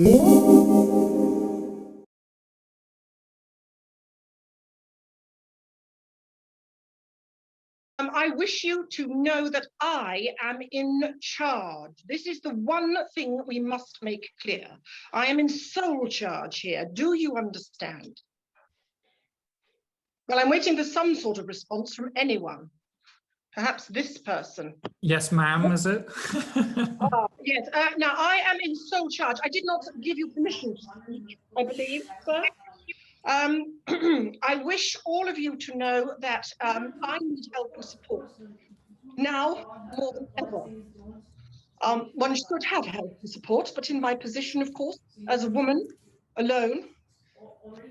I wish you to know that I am in charge. This is the one thing we must make clear. I am in sole charge here. Do you understand? Well, I'm waiting for some sort of response from anyone. Perhaps this person. Yes, ma'am, is it? Yes. Now, I am in sole charge. I did not give you permission to speak, I believe, sir. I wish all of you to know that I need help and support now more than ever. One should have help and support, but in my position, of course, as a woman alone,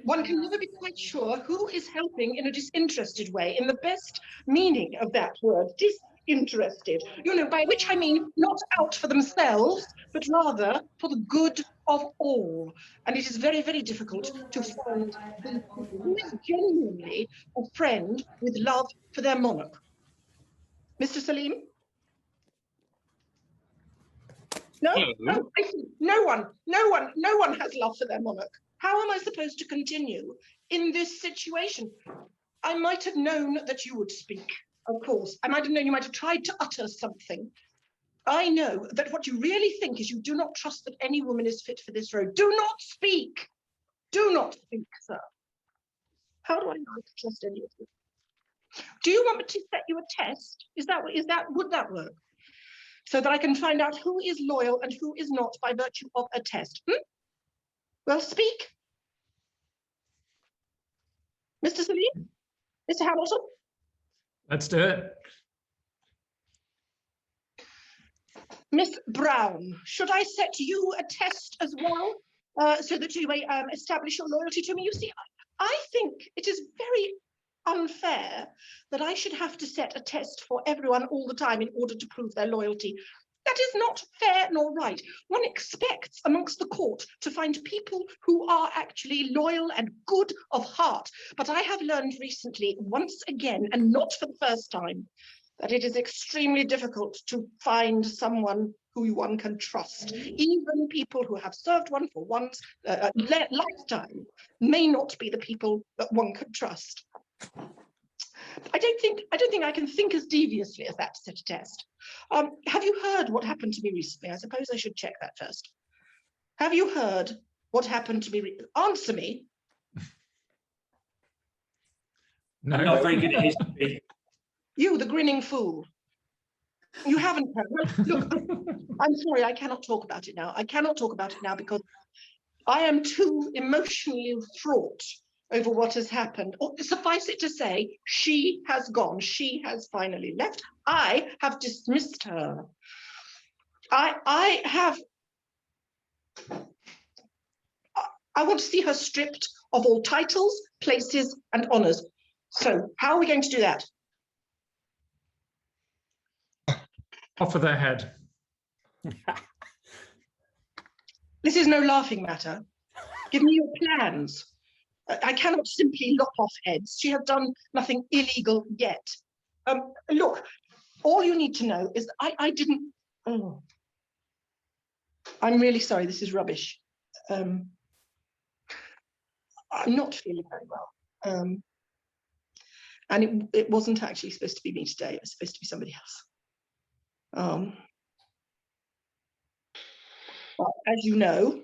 one can never be quite sure who is helping in a disinterested way, in the best meaning of that word, disinterested, you know, by which I mean not out for themselves, but rather for the good of all. And it is very, very difficult to find who is genuinely a friend with love for their monarch. Mr. Salim? No? Oh, I see. No one has love for their monarch. How am I supposed to continue in this situation? I might have known that you would speak, of course. I might have known you might have tried to utter something. I know that what you really think is you do not trust that any woman is fit for this role. Do not speak. Do not speak, sir. How do I know how to trust any of you? Do you want me to set you a test? Would that work? So that I can find out who is loyal and who is not by virtue of a test. Well, speak. Mr. Salim? Mr. Hamilton? Let's do it. Miss Brown, should I set you a test as well, so that you may establish your loyalty to me? You see, I think it is very unfair that I should have to set a test for everyone all the time in order to prove their loyalty. That is not fair nor right. One expects amongst the court to find people who are actually loyal and good of heart. But I have learned recently, once again, and not for the first time, that it is extremely difficult to find someone who one can trust. Even people who have served one for one's lifetime may not be the people that one can trust. I don't think I can think as deviously as that to set a test. Have you heard what happened to me recently? I suppose I should check that first. Have you heard what happened to me? Answer me. No. I'm not very good at history. You, the grinning fool. You haven't heard. Well, look, I'm sorry, I cannot talk about it now. I cannot talk about it now because I am too emotionally fraught over what has happened. Or, suffice it to say, she has gone. She has finally left. I have dismissed her. I want to see her stripped of all titles, places, and honors. So how are we going to do that? Off of their head. This is no laughing matter. Give me your plans. I cannot simply lop off heads. She has done nothing illegal yet. Look, all you need to know is that I didn't. Oh, I'm really sorry. This is rubbish. I'm not feeling very well. And it wasn't actually supposed to be me today. It was supposed to be somebody else. But as you know,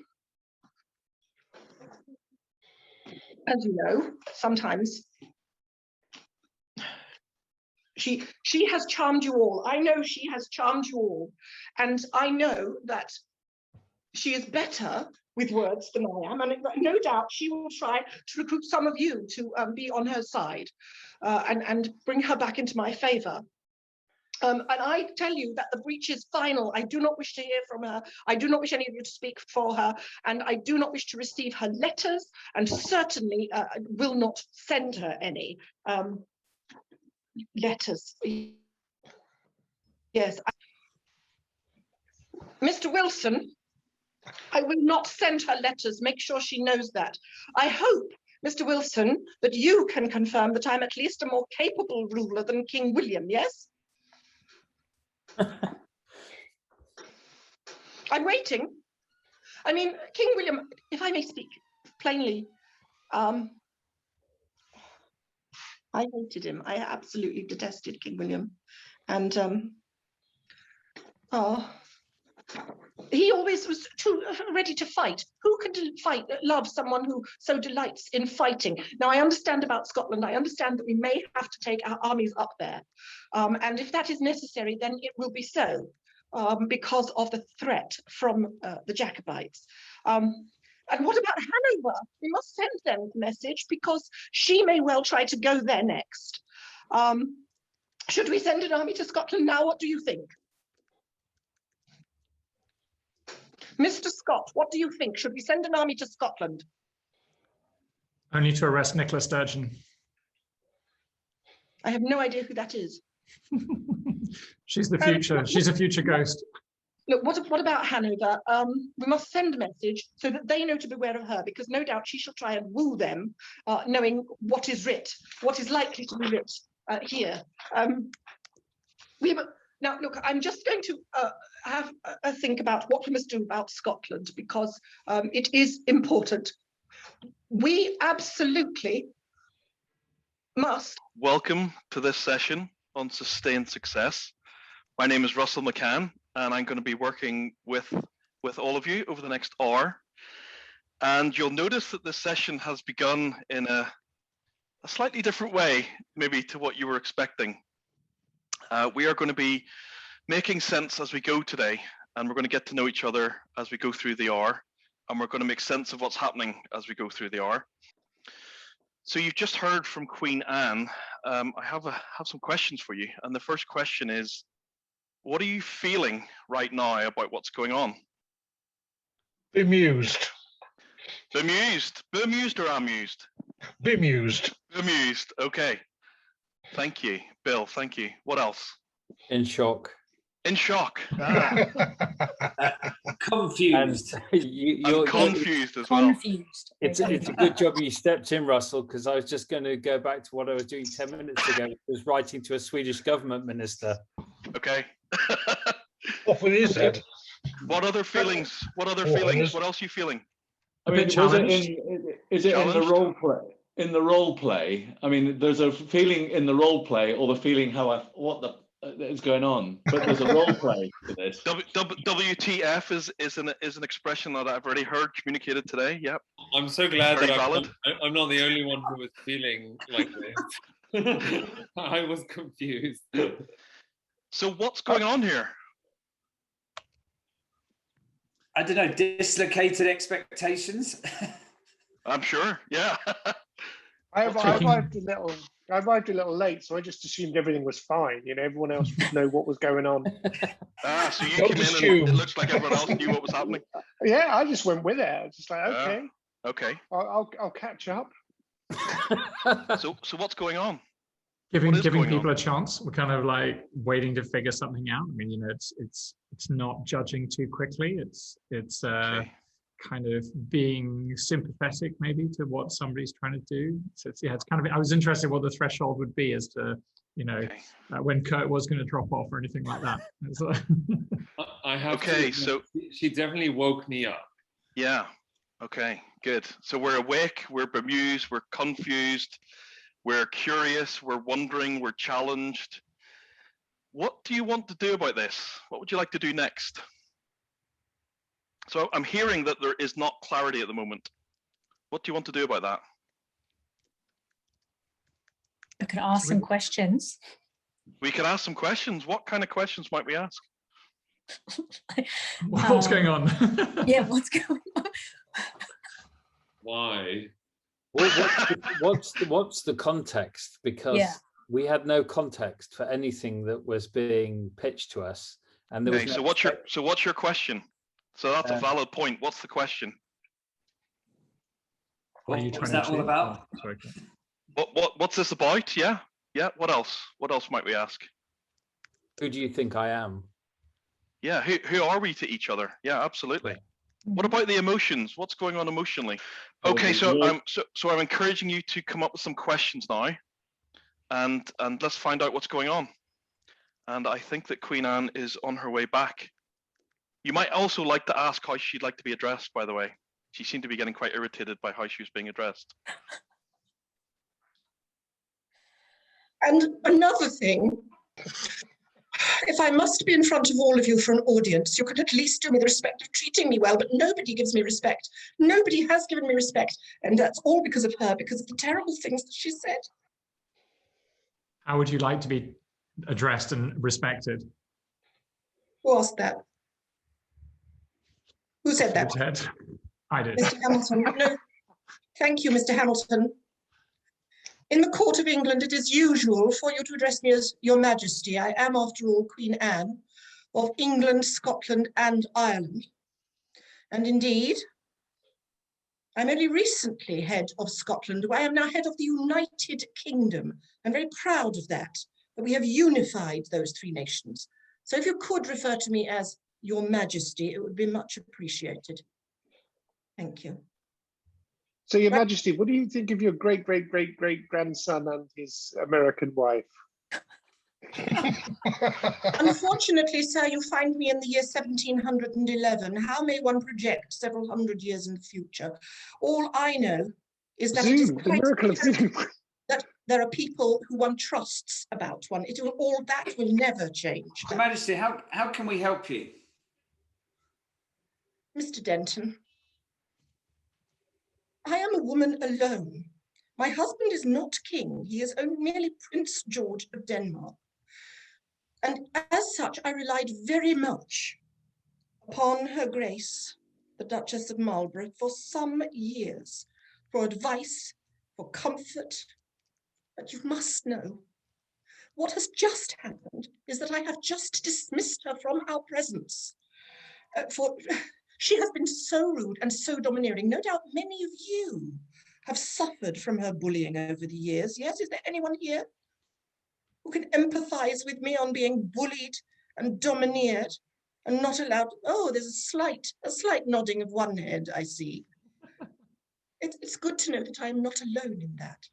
sometimes she has charmed you all. I know she has charmed you all. And I know that she is better with words than I am. And no doubt she will try to recruit some of you to be on her side and bring her back into my favor. And I tell you that the breach is final. I do not wish to hear from her. I do not wish any of you to speak for her. And I do not wish to receive her letters, and certainly will not send her any letters. Yes. Mr. Wilson, I will not send her letters. Make sure she knows that. I hope, Mr. Wilson, that you can confirm that I'm at least a more capable ruler than King William, yes? I'm waiting. I mean, King William, if I may speak plainly, I hated him. I absolutely detested King William. And he always was too ready to fight. Who can love someone who so delights in fighting? Now, I understand about Scotland. I understand that we may have to take our armies up there. And if that is necessary, then it will be so, because of the threat from the Jacobites. And what about Hanover? We must send them a message, because she may well try to go there next. Should we send an army to Scotland now? What do you think? Mr. Scott, what do you think? Should we send an army to Scotland? Only to arrest Nicola Sturgeon. I have no idea who that is. She's the future. She's a future ghost. Look, what about Hanover? We must send a message so that they know to beware of her, because no doubt she shall try and woo them, knowing what is likely to be writ here. Now, look, I'm just going to have a think about what we must do about Scotland, because it is important. We absolutely must. Welcome to this session on sustained success. My name is Russell McCann, and I'm going to be working with all of you over the next hour. And you'll notice that this session has begun in a slightly different way, maybe, to what you were expecting. We are going to be making sense as we go today, and we're going to get to know each other as we go through the hour, and we're going to make sense of what's happening as we go through the hour. So you've just heard from Queen Anne. I have some questions for you, and the first question is, what are you feeling right now about what's going on? Bemused. Bemused? Bemused or amused? Bemused. Bemused, okay. Thank you, Bill, thank you. What else? In shock. In shock. Confused. I'm confused as well. Confused. It's a good job you stepped in, Russell, because I was just going to go back to what I was doing 10 minutes ago. I was writing to a Swedish government minister. Okay. Off with his head. What other feelings? What other feelings? What else are you feeling? A bit challenged. Is it in the role play? In the role play, I mean, there's a feeling in the role play, or the feeling what is going on. But there's a role play to this. WTF is an expression that I've already heard communicated today. Yep. I'm so glad Very that valid. I'm not the only one who was feeling like this. I was confused. So what's going on here? I don't know, dislocated expectations. I'm sure, yeah. I arrived a little late, so I just assumed everything was fine. You know, everyone else would know what was going on. So you came in and it looks like everyone else knew what was happening. Yeah, I just went with it. I was just like, okay, okay, I'll catch up. So what's going on? Giving people a chance. We're kind of like waiting to figure something out. I mean, you know, it's not judging too quickly. It's Okay. kind of being sympathetic maybe to what somebody's trying to do. So it's kind of, I was interested what the threshold would be as to, you know, when Kurt was going to drop off or anything like that. I have to, so she definitely woke me up. Yeah. Okay, good. So we're awake, we're bemused, we're confused, we're curious, we're wondering, we're challenged. What do you want to do about this? What would you like to do next? So I'm hearing that there is not clarity at the moment. What do you want to do about that? We could ask some questions. We could ask some questions. What kind of questions might we ask? What's going on? Yeah, what's going on? Why? What's the context? Because we had no context for anything that was being pitched to us, and there was no so what's your question? So that's a valid point. What's the question? What are you What's that all about? What's this about? Yeah. What else? What else might we ask? Who do you think I am? Yeah. Who are we to each other? Yeah, absolutely. What about the emotions? What's going on emotionally? Okay, so I'm encouraging you to come up with some questions now, and let's find out what's going on. And I think that Queen Anne is on her way back. You might also like to ask how she'd like to be addressed, by the way. She seemed to be getting quite irritated by how she was being addressed. And another thing, if I must be in front of all of you for an audience, you could at least do me the respect of treating me well, but nobody gives me respect. Nobody has given me respect, and that's all because of her, because of the terrible things that she said. How would you like to be addressed and respected? Who asked that? Who said that? Ted. I did. Mr. Hamilton. No, thank you, Mr. Hamilton. In the court of England, it is usual for you to address me as Your Majesty. I am, after all, Queen Anne of England, Scotland, and Ireland. And indeed, I'm only recently head of Scotland. I am now head of the United Kingdom. I'm very proud of that we have unified those three nations. So if you could refer to me as Your Majesty, it would be much appreciated. Thank you. So, Your Majesty, what do you think of your great-great-great-great-grandson and his American wife? Unfortunately, sir, you find me in the year 1711. How may one project several hundred years in the future? All I know is that it is Zoom, the quite miracle of Zoom. that there are people who one trusts about one. It will, all that will never change. Your Majesty, how can we help you? Mr. Denton, I am a woman alone. My husband is not king. He is only merely Prince George of Denmark. And as such, I relied very much upon Her Grace, the Duchess of Marlborough, for some years, for advice, for comfort. But you must know, what has just happened is that I have just dismissed her from our presence. For she has been so rude and so domineering. No doubt many of you have suffered from her bullying over the years. Yes, is there anyone here who can empathize with me on being bullied and domineered and not allowed? Oh, there's a slight nodding of one head, I see. It's good to know that I am not alone in that.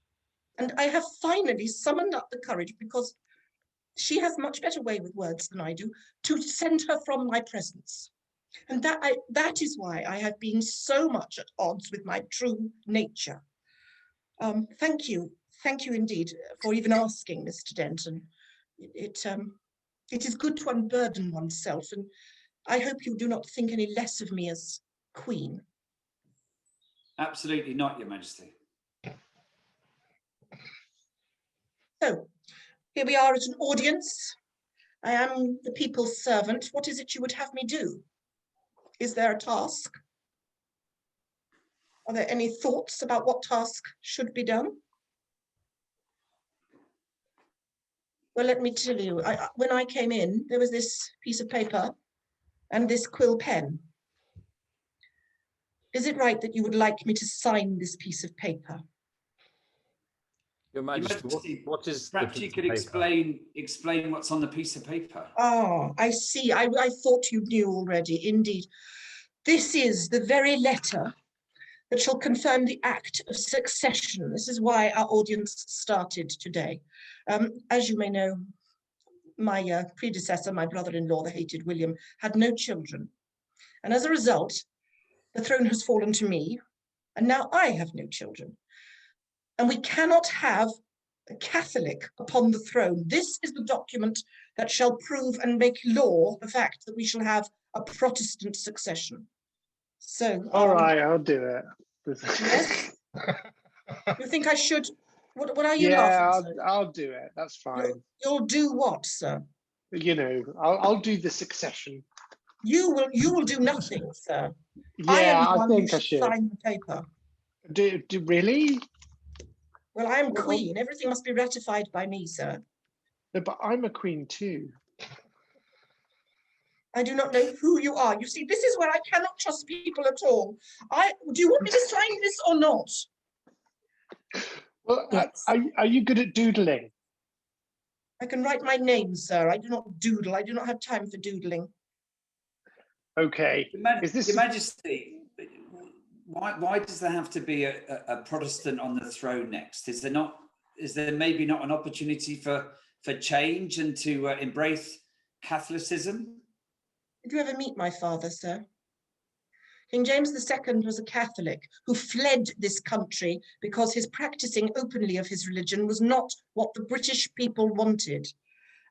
And I have finally summoned up the courage, because she has much better way with words than I do, to send her from my presence. And that is why I have been so much at odds with my true nature. Thank you indeed for even asking, Mr. Denton. It is good to unburden oneself, and I hope you do not think any less of me as Queen. Absolutely not, Your Majesty. So, here we are at an audience. I am the people's servant. What is it you would have me do? Is there a task? Are there any thoughts about what task should be done? Well, let me tell you, when I came in, there was this piece of paper and this quill pen. Is it right that you would like me to sign this piece of paper? Your Majesty, what is perhaps you could explain what's on the piece of paper? Oh, I see. I thought you knew already. Indeed. This is the very letter that shall confirm the act of succession. This is why our audience started today. As you may know, my predecessor, my brother-in-law, the hated William, had no children. And as a result, the throne has fallen to me, and now I have no children. And we cannot have a Catholic upon the throne. This is the document that shall prove and make law the fact that we shall have a Protestant succession. So, all right, I'll do it. Yes? You think I should? What are you yeah, laughing? I'll do it. That's fine. You'll do what, sir? You know, I'll do the succession. You will do nothing, sir. Yeah, I think I should sign the paper. Do really? Well, I am queen. Everything must be ratified by me, sir. No, but I'm a queen too. I do not know who you are. You see, this is where I cannot trust people at all. Do you want me to sign this or not? Well, yes. Are you good at doodling? I can write my name, sir. I do not doodle. I do not have time for doodling. Okay. Your Majesty, why does there have to be a Protestant on the throne next? Is there maybe not an opportunity for change and to embrace Catholicism? Did you ever meet my father, sir? King James II was a Catholic who fled this country because his practicing openly of his religion was not what the British people wanted.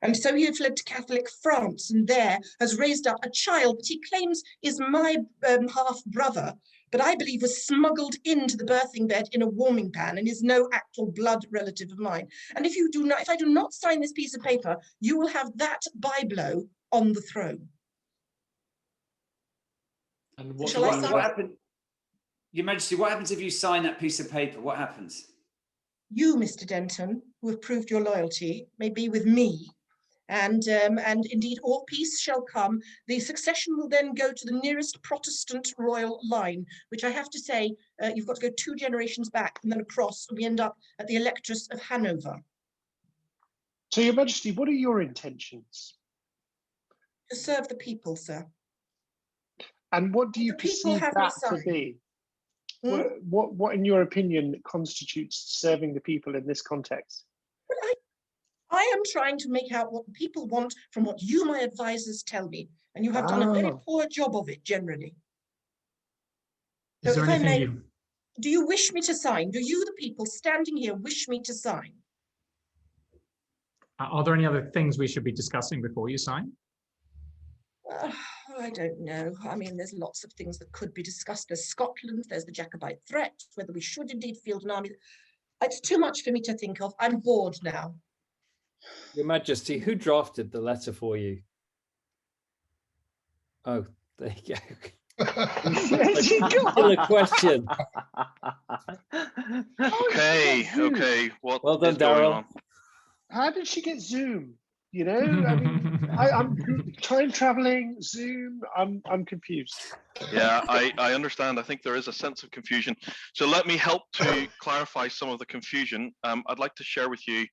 And so he fled to Catholic France and there has raised up a child that he claims is my half-brother, but I believe was smuggled into the birthing bed in a warming pan and is no actual blood relative of mine. And if I do not sign this piece of paper, you will have that byblow on the throne. And what happens, Your Majesty, what happens if you sign that piece of paper? What happens? You, Mr. Denton, who have proved your loyalty, may be with me, and indeed all peace shall come. The succession will then go to the nearest Protestant royal line, which I have to say, you've got to go 2 generations back and then across, and we end up at the Electress of Hanover. So, Your Majesty, what are your intentions? To serve the people, sir. And what do you The people perceive have me that to signed. be? Hmm? What, in your opinion, constitutes serving the people in this context? Well, I am trying to make out what the people want from what you, my advisors, tell me, and you have done a very poor job of it generally. Is there anything you... Do you wish me to sign? Do you, the people standing here, wish me to sign? Are there any other things we should be discussing before you sign? I don't know. I mean, there's lots of things that could be discussed. There's Scotland, there's the Jacobite threat, whether we should indeed field an army. It's too much for me to think of. I'm bored now. Your Majesty, who drafted the letter for you? Oh, there you go. Still a question. Okay. What well done, is going Darryl. on? How did she get Zoom? You know, I mean, I'm time traveling, Zoom. I'm confused. Yeah, I understand. I think there is a sense of confusion. So let me help to clarify some of the confusion. I'd like to share with you,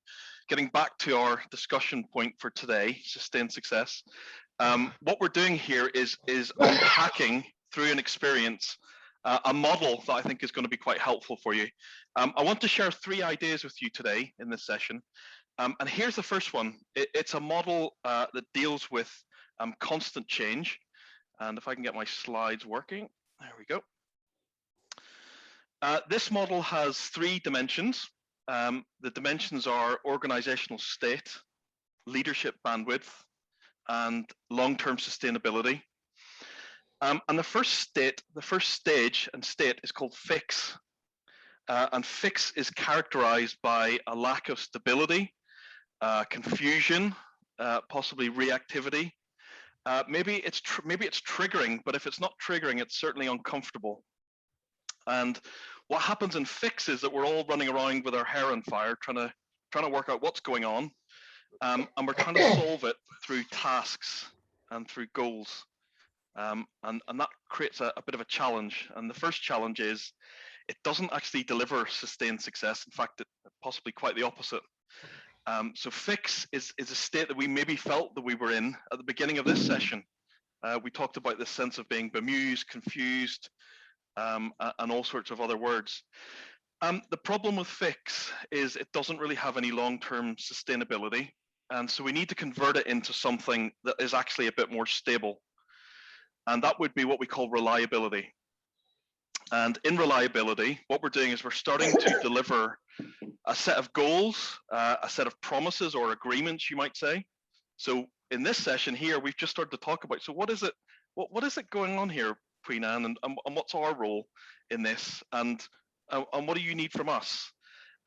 getting back to our discussion point for today, sustained success. What we're doing here is unpacking through an experience a model that I think is going to be quite helpful for you. I want to share 3 ideas with you today in this session. And here's the first one. It's a model that deals with constant change. And if I can get my slides working, there we go. This model has 3 dimensions. The dimensions are organizational state, leadership bandwidth, and long-term sustainability. And the first stage and state is called fix. And fix is characterized by a lack of stability, confusion, possibly reactivity. Maybe it's triggering, but if it's not triggering, it's certainly uncomfortable. And what happens in fix is that we're all running around with our hair on fire, trying to work out what's going on, and we're trying to solve it through tasks and through goals. And that creates a bit of a challenge. And the first challenge is it doesn't actually deliver sustained success. In fact, possibly quite the opposite. So fix is a state that we maybe felt that we were in at the beginning of this session. We talked about this sense of being bemused, confused, and all sorts of other words. The problem with fix is it doesn't really have any long-term sustainability. And so we need to convert it into something that is actually a bit more stable. And that would be what we call reliability. And in reliability, what we're doing is we're starting to deliver a set of goals, a set of promises or agreements, you might say. So in this session here, we've just started to talk about, so what is it going on here, Queen Anne, and what's our role in this, and what do you need from us?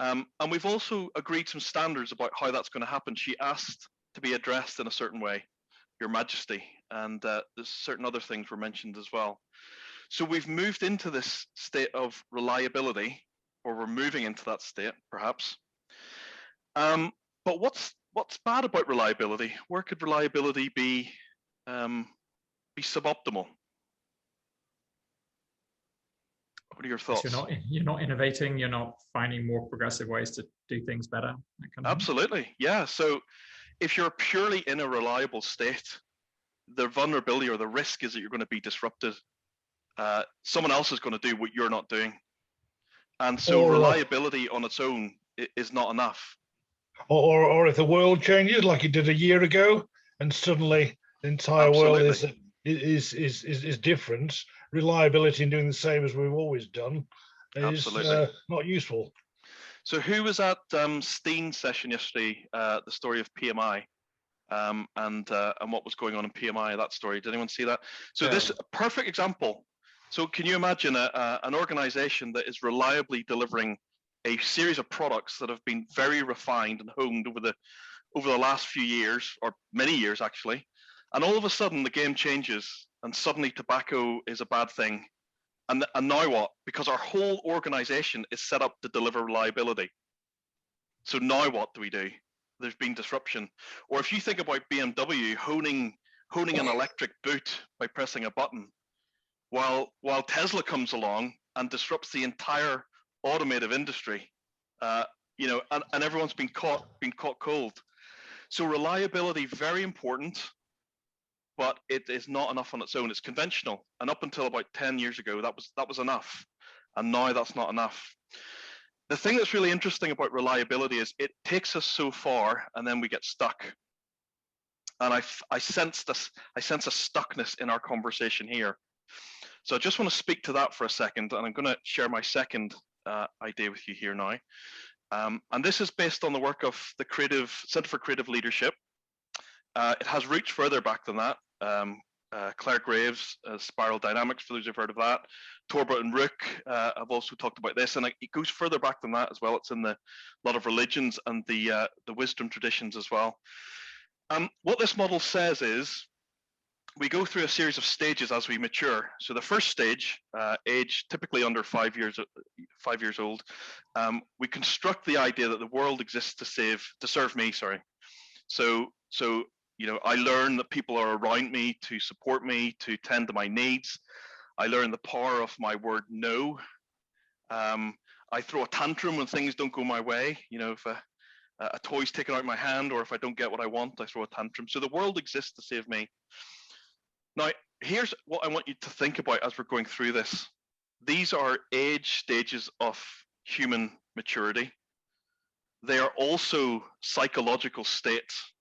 And we've also agreed some standards about how that's going to happen. She asked to be addressed in a certain way, Your Majesty, and there's certain other things were mentioned as well. So we've moved into this state of reliability, or we're moving into that state, perhaps. But what's bad about reliability? Where could reliability be suboptimal? What are your thoughts? You're not innovating. You're not finding more progressive ways to do things better. Absolutely, yeah. So if you're purely in a reliable state, the vulnerability or the risk is that you're going to be disrupted. Someone else is going to do what you're not doing. And so reliability on its own is not enough. Or if the world changes like it did a year ago, and suddenly the entire world is is different. Reliability and doing the same as we've always done is not useful. So who was at Steen's session yesterday, the story of PMI, and what was going on in PMI, that story? Did anyone see that? So this perfect example. So can you imagine an organization that is reliably delivering a series of products that have been very refined and honed over the last few years, or many years actually, and all of a sudden the game changes and suddenly tobacco is a bad thing. And now what? Because our whole organization is set up to deliver reliability. So now what do we do? There's been disruption. Or if you think about BMW honing an electric boot by pressing a button, while Tesla comes along and disrupts the entire automotive industry, you know, and everyone's been caught cold. So reliability, very important, but it is not enough on its own. It's conventional, and up until about 10 years ago, that was enough, and now that's not enough. The thing that's really interesting about reliability is it takes us so far, and then we get stuck. And I sense a stuckness in our conversation here. So I just want to speak to that for a second, and I'm going to share my second idea with you here now. And this is based on the work of the Centre for Creative Leadership. It has roots further back than that. Claire Graves, Spiral Dynamics, for those who've heard of that. Torbert and Rook have also talked about this, and it goes further back than that as well. It's in a lot of religions and the wisdom traditions as well. What this model says is we go through a series of stages as we mature. So the first stage, age typically under 5 years old, we construct the idea that the world exists to serve me. Sorry. So you know, I learn that people are around me to support me, to tend to my needs. I learn the power of my word no. I throw a tantrum when things don't go my way. You know, if a toy's taken out of my hand, or if I don't get what I want, I throw a tantrum. So the world exists to save me. Now, here's what I want you to think about as we're going through this. These are age stages of human maturity. They are also psychological states.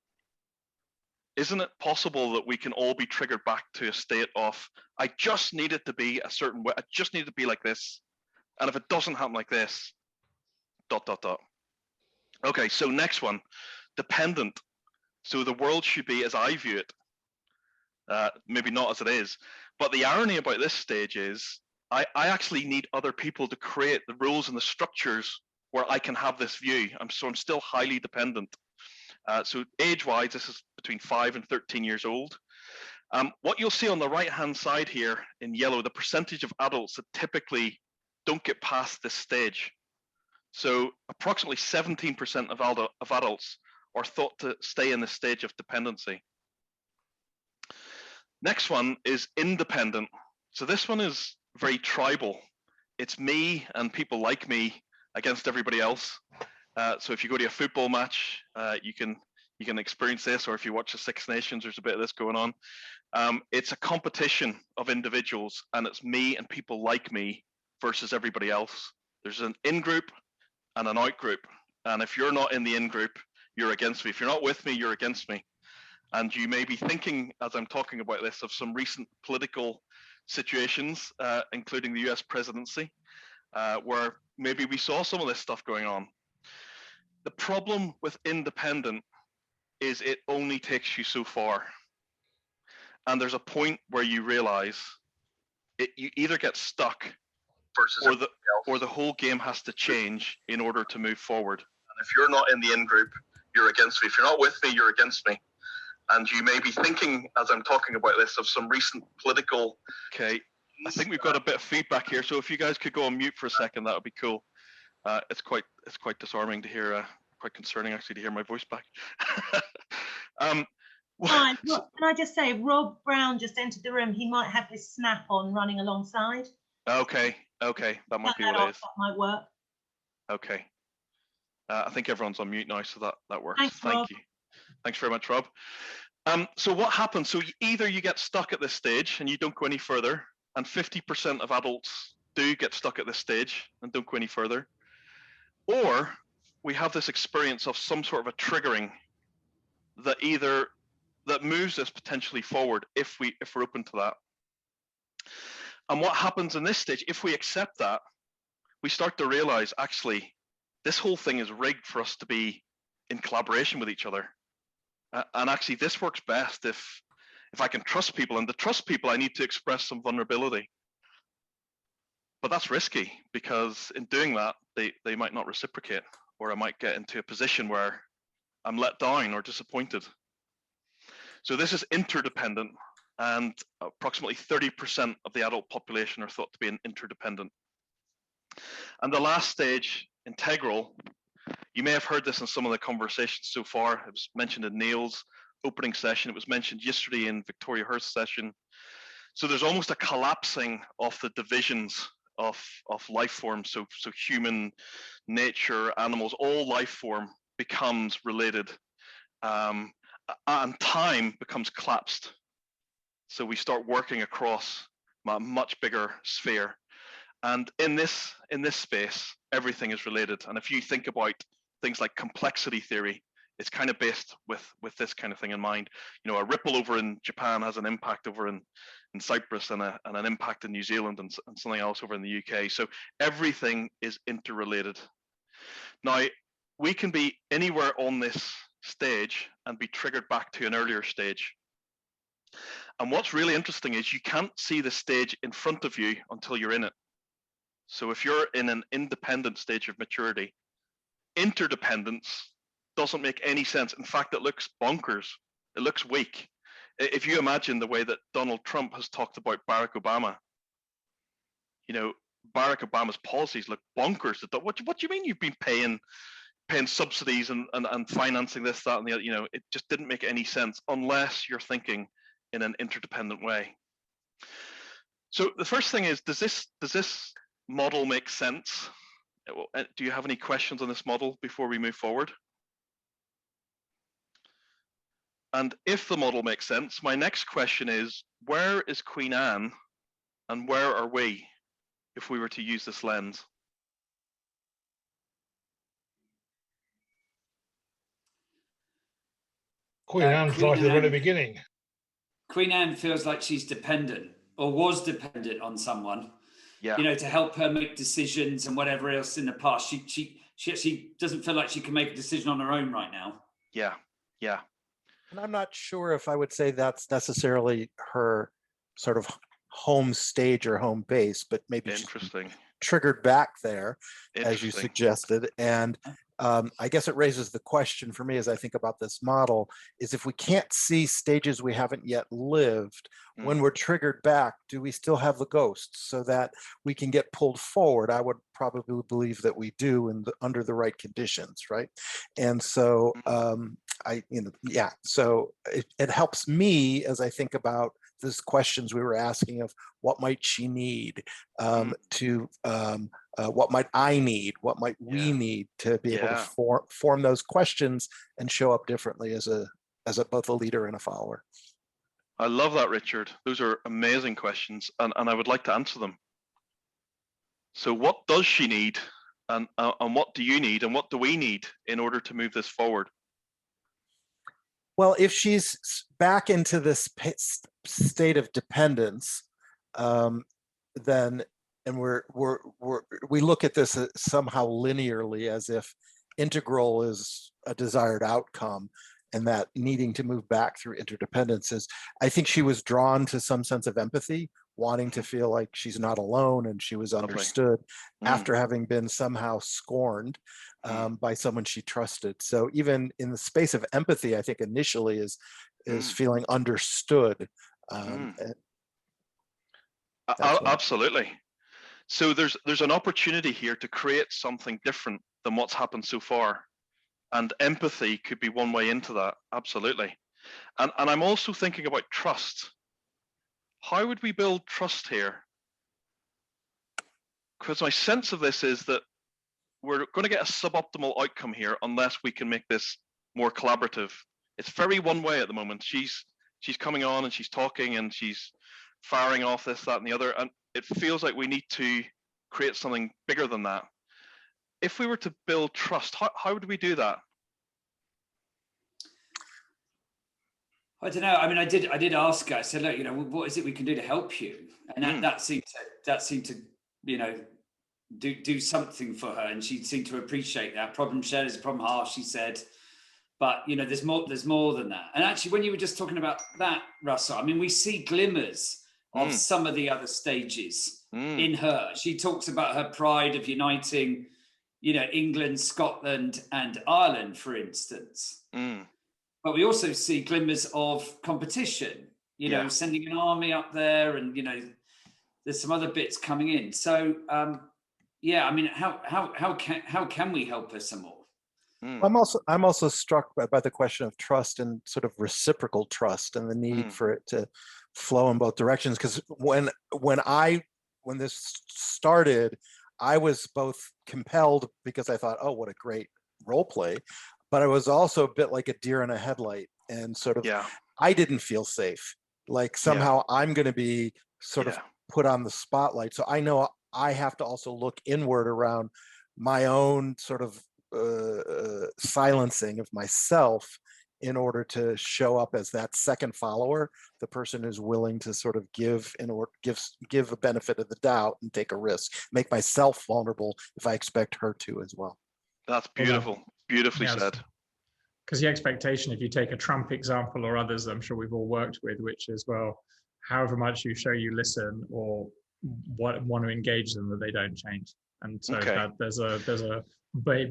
Isn't it possible that we can all be triggered back to a state of, I just need it to be a certain way, I just need it to be like this. And if it doesn't happen like this, ... Okay, so next one, dependent. So the world should be as I view it. Maybe not as it is. But the irony about this stage is I actually need other people to create the rules and the structures where I can have this view. I'm still highly dependent. So age-wise, this is between 5 and 13 years old. What you'll see on the right-hand side here in yellow, the percentage of adults that typically don't get past this stage. So approximately 17% of adults are thought to stay in this stage of dependency. Next one is independent. So this one is very tribal. It's me and people like me against everybody else. So if you go to a football match, you can experience this, or if you watch the Six Nations, there's a bit of this going on. It's a competition of individuals, and it's me and people like me versus everybody else. There's an in-group and an out-group. And if you're not in the in-group, you're against me. If you're not with me, you're against me. And you may be thinking, as I'm talking about this, of some recent political situations, including the US presidency, where maybe we saw some of this stuff going on. The problem with independent is it only takes you so far. And there's a point where you realize you either get stuck or the whole game has to change in order to move forward. And if you're not in the in-group, you're against me. If you're not with me, you're against me. And you may be thinking, as I'm talking about this, of some recent political... Okay, I think we've got a bit of feedback here. So if you guys could go on mute for a second, that would be cool. It's quite disarming to hear, quite concerning actually to hear my voice back. Hi, can I just say, Rob Brown just entered the room. He might have his snap on running alongside. Okay, that might be what it is. That might work. Okay. I think everyone's on mute now, so that works. Thanks, Thank Rob. you. Thanks very much, Rob. So what happens? So either you get stuck at this stage and you don't go any further, and 50% of adults do get stuck at this stage and don't go any further, or we have this experience of some sort of a triggering that either that moves us potentially forward if we're open to that. And what happens in this stage, if we accept that, we start to realize actually this whole thing is rigged for us to be in collaboration with each other. And actually this works best if I can trust people, and to trust people I need to express some vulnerability. But that's risky, because in doing that they might not reciprocate, or I might get into a position where I'm let down or disappointed. So this is interdependent, and approximately 30% of the adult population are thought to be interdependent. And the last stage, integral, you may have heard this in some of the conversations so far. It was mentioned in Neil's opening session. It was mentioned yesterday in Victoria Hurst's session. So there's almost a collapsing of the divisions of life forms. So human, nature, animals, all life form becomes related. And time becomes collapsed. So we start working across a much bigger sphere. And in this space, everything is related. And if you think about things like complexity theory, it's kind of based with this kind of thing in mind. You know, a ripple over in Japan has an impact over in Cyprus, and an impact in New Zealand, and something else over in the UK. So everything is interrelated. Now, we can be anywhere on this stage and be triggered back to an earlier stage. And what's really interesting is you can't see the stage in front of you until you're in it. So if you're in an independent stage of maturity, interdependence doesn't make any sense. In fact, it looks bonkers. It looks weak. If you imagine the way that Donald Trump has talked about Barack Obama, you know, Barack Obama's policies look bonkers. What do you mean you've been paying subsidies and financing this, that, and the other? You know, it just didn't make any sense unless you're thinking in an interdependent way. So the first thing is, does this model make sense? Do you have any questions on this model before we move forward? And if the model makes sense, my next question is, where is Queen Anne and where are we if we were to use this lens? Queen Anne's right at the very beginning. Queen Anne feels like she's dependent, or was dependent on someone, yeah, you know, to help her make decisions and whatever else in the past. She actually doesn't feel like she can make a decision on her own right now. Yeah, yeah. And I'm not sure if I would say that's necessarily her sort of home stage or home base, but maybe interesting. She's triggered back there, as you suggested. And I guess it raises the question for me as I think about this model is, if we can't see stages we haven't yet lived, when we're triggered back, do we still have the ghosts so that we can get pulled forward? I would probably believe that we do under the right conditions, right? And so so it helps me as I think about these questions we were asking of what might she need what might I need, what might we need to be able to form those questions and show up differently as both a leader and a follower. I love that, Richard. Those are amazing questions, and I would like to answer them. So what does she need, and what do you need, and what do we need in order to move this forward? Well, if she's back into this state of dependence, then, and we look at this somehow linearly, as if integral is a desired outcome, and that needing to move back through interdependence is, I think she was drawn to some sense of empathy, wanting to feel like she's not alone and she was understood after having been somehow scorned by someone she trusted. So even in the space of empathy, I think initially is feeling understood. Absolutely. So there's an opportunity here to create something different than what's happened so far. And empathy could be one way into that, absolutely. And I'm also thinking about trust. How would we build trust here? Because my sense of this is that we're going to get a suboptimal outcome here unless we can make this more collaborative. It's very one way at the moment. She's coming on and she's talking and she's firing off this, that, and the other, and it feels like we need to create something bigger than that. If we were to build trust, how would we do that? I don't know. I mean, I did ask her. I said, look, what is it we can do to help you? And that seemed to, do something for her, and she seemed to appreciate that. Problem shared is a problem halved, she said. But there's more than that. And actually, when you were just talking about that, Russell, I mean, we see glimmers of some of the other stages in her. She talks about her pride of uniting, England, Scotland, and Ireland, for instance. But we also see glimmers of competition, sending an army up there, and there's some other bits coming in. So I mean, how can we help her some more? I'm also struck by the question of trust and sort of reciprocal trust and the need for it to flow in both directions. Because when this started, I was both compelled because I thought, oh, what a great role play, but I was also a bit like a deer in a headlight, and sort of I didn't feel safe. Like somehow I'm going to be sort of put on the spotlight. So I know I have to also look inward around my own sort of silencing of myself in order to show up as that second follower, the person who's willing to sort of give a benefit of the doubt and take a risk, make myself vulnerable if I expect her to as well. That's beautiful. Beautifully said. Because the expectation, if you take a Trump example or others I'm sure we've all worked with, which is, well, however much you show you listen or want to engage them, that they don't change. And so that there's a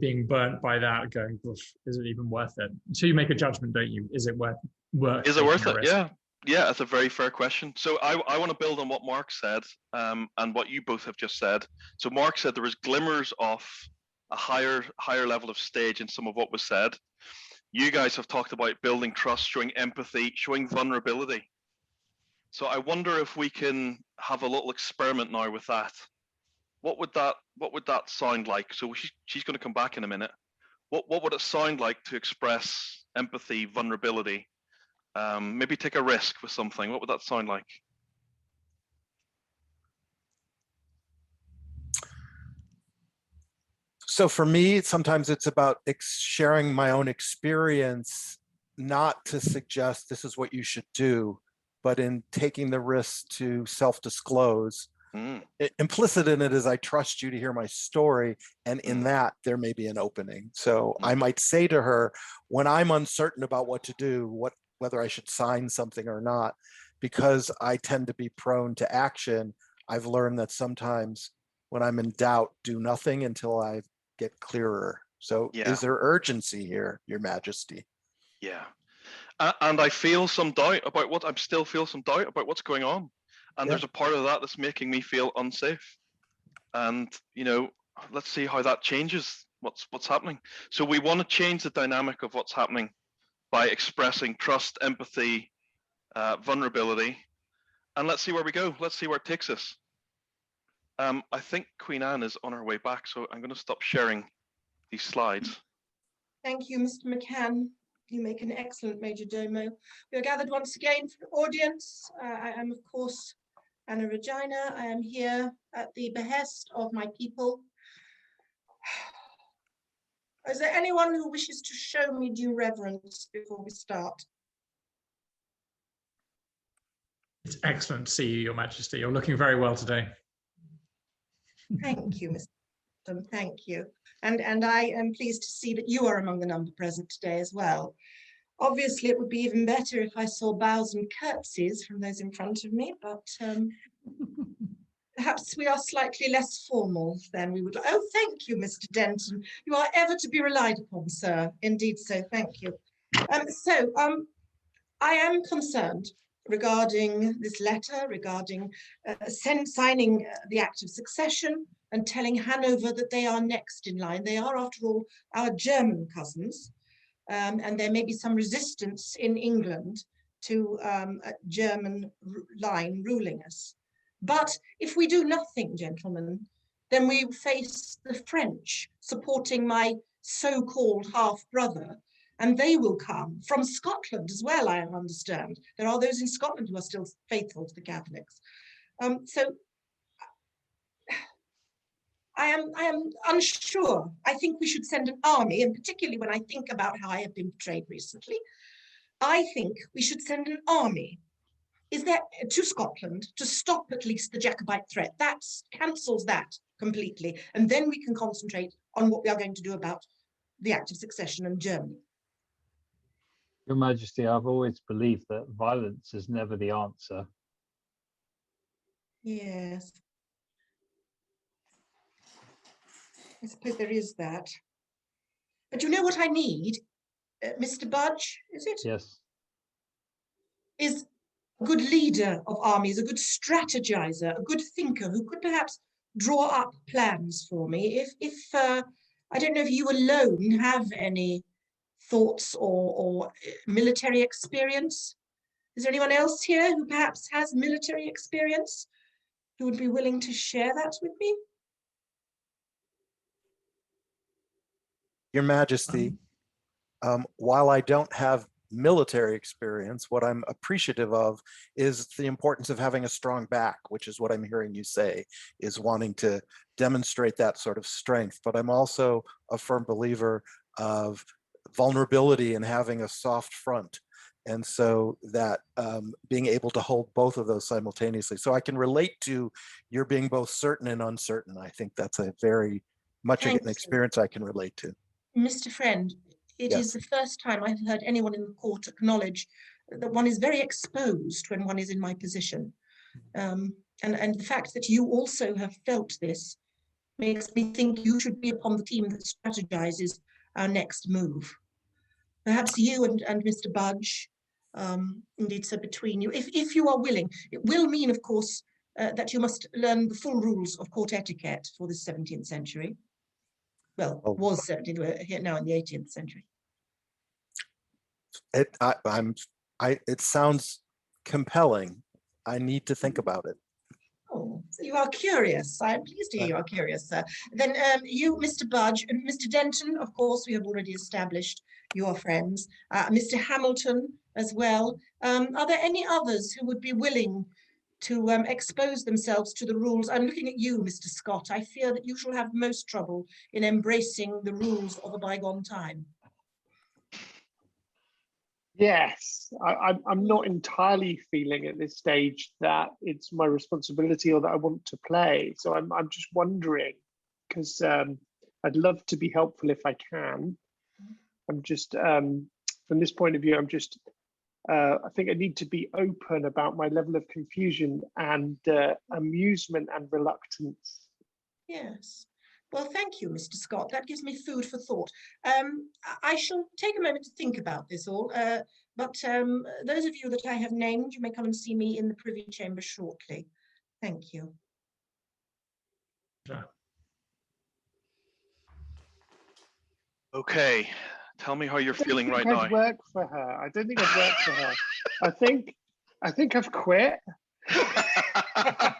being burnt by that, going, is it even worth it? So you make a judgment, don't you? Is it worth Is it worth it? Yeah, that's a very fair question. So I want to build on what Mark said and what you both have just said. So Mark said there was glimmers of a higher level of stage in some of what was said. You guys have talked about building trust, showing empathy, showing vulnerability. So I wonder if we can have a little experiment now with that. What would that sound like? So she's going to come back in a minute. What would it sound like to express empathy, vulnerability? Maybe take a risk with something. What would that sound like? So for me, sometimes it's about sharing my own experience, not to suggest this is what you should do, but in taking the risk to self-disclose. Implicit in it is I trust you to hear my story, and in that there may be an opening. So I might say to her, when I'm uncertain about what to do, whether I should sign something or not, because I tend to be prone to action, I've learned that sometimes when I'm in doubt, do nothing until I get clearer. So is there urgency here, Your Majesty? Yeah. And I feel some doubt about what's going on. And there's a part of that that's making me feel unsafe. And, let's see how that changes what's happening. So we want to change the dynamic of what's happening by expressing trust, empathy, vulnerability. And let's see where we go. Let's see where it takes us. I think Queen Anne is on her way back, so I'm going to stop sharing these slides. Thank you, Mr. McCann. You make an excellent Major Domo. We are gathered once again for the audience. I am, of course, Anna Regina. I am here at the behest of my people. Is there anyone who wishes to show me due reverence before we start? It's excellent to see you, Your Majesty. You're looking very well today. Thank you, Mr. Thank you. And I am pleased to see that you are among the number present today as well. Obviously, it would be even better if I saw bows and curtsies from those in front of me, but perhaps we are slightly less formal than we would. Oh, thank you, Mr. Denton. You are ever to be relied upon, sir. Indeed so, thank you. I am concerned regarding this letter, regarding signing the Act of Succession and telling Hanover that they are next in line. They are, after all, our German cousins. And there may be some resistance in England to a German line ruling us. But if we do nothing, gentlemen, then we face the French supporting my so-called half-brother, and they will come from Scotland as well, I understand. There are those in Scotland who are still faithful to the Catholics. So I am unsure. I think we should send an army, and particularly when I think about how I have been portrayed recently, I think we should send an army to Scotland to stop at least the Jacobite threat. That cancels that completely. And then we can concentrate on what we are going to do about the active succession in Germany. Your Majesty, I've always believed that violence is never the answer. Yes. I suppose there is that. But you know what I need, Mr. Budge, is it? Yes. Is a good leader of armies, a good strategizer, a good thinker who could perhaps draw up plans for me. If I don't know if you alone have any thoughts or military experience. Is there anyone else here who perhaps has military experience who would be willing to share that with me? Your Majesty, while I don't have military experience, what I'm appreciative of is the importance of having a strong back, which is what I'm hearing you say, is wanting to demonstrate that sort of strength. But I'm also a firm believer of vulnerability and having a soft front. And so that being able to hold both of those simultaneously. So I can relate to your being both certain and uncertain. I think that's a very much an experience I can relate to. Mr. Friend, it is the first time I've heard anyone in the court acknowledge that one is very exposed when one is in my position. And the fact that you also have felt this makes me think you should be upon the team that strategizes our next move. Perhaps you and Mr. Budge, indeed, so between you, if you are willing. It will mean, of course, that you must learn the full rules of court etiquette for the 17th century. Well, was 17th, we're here now in the 18th century. It sounds compelling. I need to think about it. Oh, so you are curious. I'm pleased to hear you are curious, sir. Then you, Mr. Budge, and Mr. Denton, of course, we have already established your friends. Mr. Hamilton as well. Are there any others who would be willing to expose themselves to the rules? I'm looking at you, Mr. Scott. I fear that you shall have most trouble in embracing the rules of a bygone time. Yes, I'm not entirely feeling at this stage that it's my responsibility or that I want to play. So I'm just wondering, because I'd love to be helpful if I can. I'm just, from this point of view, I'm just, I think I need to be open about my level of confusion and amusement and reluctance. Yes. Well, thank you, Mr. Scott. That gives me food for thought. I shall take a moment to think about this all, but those of you that I have named, you may come and see me in the Privy Chamber shortly. Thank you. Okay, tell me how you're feeling right now. I now. don't think I'd work for her. I don't think I'd work for her. I think I've quit.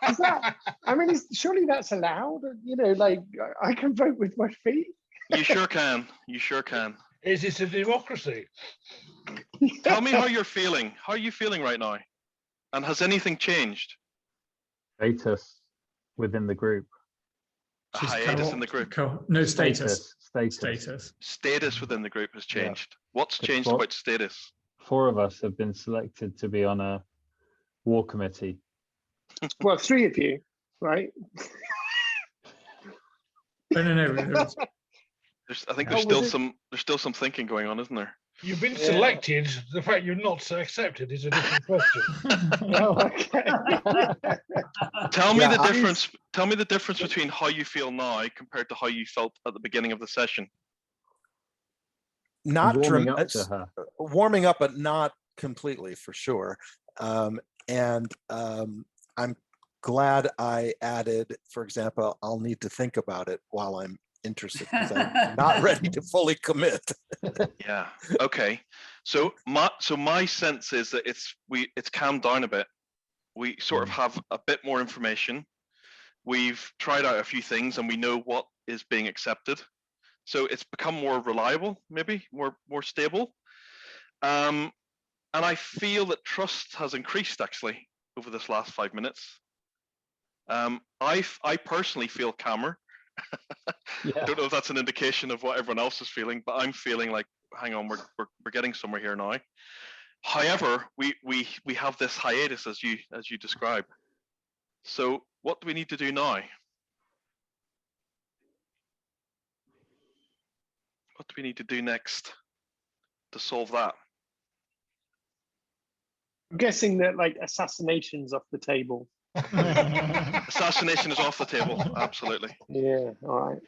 Is that, I mean, surely that's allowed? You know, like I can vote with my feet. You sure can. You sure can. Is it a democracy? Tell me how you're feeling. How are you feeling right now? And has anything changed? Status within the group. A hiatus in the group. No, status. Status within the group has changed. Yeah. What's changed about status? 4 of us have been selected to be on a war committee. Well, 3 of you, right? No. I think there's still some thinking going on, isn't there? You've been selected. The fact you're not accepted is a different question. Oh, okay. Tell me the difference. Tell me the difference between how you feel now compared to how you felt at the beginning of the session. Not warming up, but not completely, for sure. I'm glad I added, for example, I'll need to think about it while I'm interested, because I'm not ready to fully commit. Yeah. Okay. So my sense is that it's calmed down a bit. We sort of have a bit more information. We've tried out a few things and we know what is being accepted. So it's become more reliable, maybe more stable. And I feel that trust has increased actually over this last 5 minutes. I personally feel calmer. I don't know if that's an indication of what everyone else is feeling, but I'm feeling like, hang on, we're getting somewhere here now. However, we have this hiatus as you describe. So what do we need to do now? What do we need to do next to solve that? I'm guessing that like assassination's off the table. Assassination is off the table, absolutely. Yeah, all right.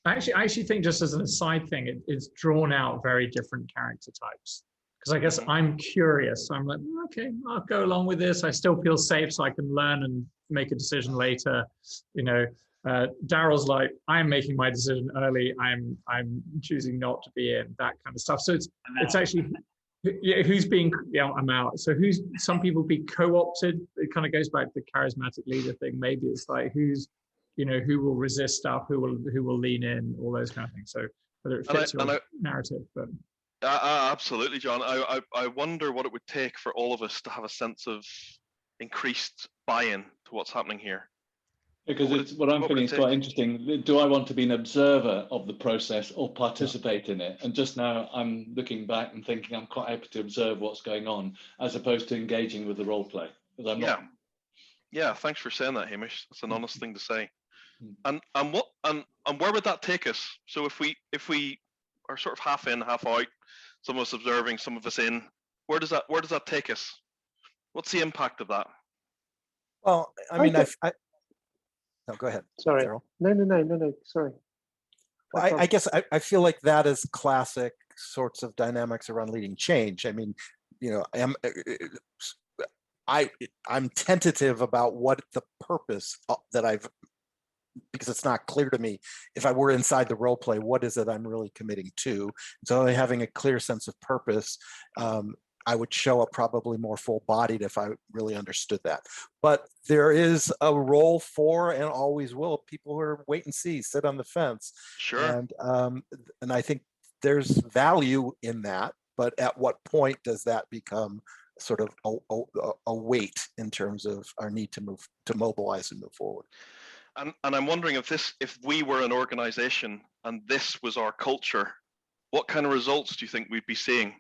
I actually think, just as an aside thing, it's drawn out very different character types. Because I guess I'm curious. So I'm like, okay, I'll go along with this. I still feel safe, so I can learn and make a decision later. You know, Daryl's like, I'm making my decision early. I'm choosing not to be in, that kind of stuff. So it's actually, yeah, who's being, yeah, I'm out. So some people be co-opted. It kind of goes back to the charismatic leader thing. Maybe it's like who will resist stuff, who will lean in, all those kind of things. So whether it fits your narrative, but. Absolutely, John. I wonder what it would take for all of us to have a sense of increased buy-in to what's happening here. Because what I'm feeling is quite interesting. Do I want to be an observer of the process or participate in it? And just now I'm looking back and thinking I'm quite happy to observe what's going on as opposed to engaging with the role play. Because I'm not. Yeah, thanks for saying that, Hamish. That's an honest thing to say. And where would that take us? So if we are sort of half in, half out, some of us observing, some of us in, where does that take us? What's the impact of that? Well, I mean, no, go ahead. Sorry. Daryl. No. Sorry. Well, I guess I feel like that is classic sorts of dynamics around leading change. I mean, I'm tentative about what the purpose because it's not clear to me. If I were inside the role play, what is it I'm really committing to? So having a clear sense of purpose, I would show up probably more full-bodied if I really understood that. But there is a role for, and always will, people who are wait and see, sit on the fence. Sure. And I think there's value in that, but at what point does that become sort of a weight in terms of our need to mobilize and move forward? And I'm wondering if we were an organization and this was our culture, what kind of results do you think we'd be seeing?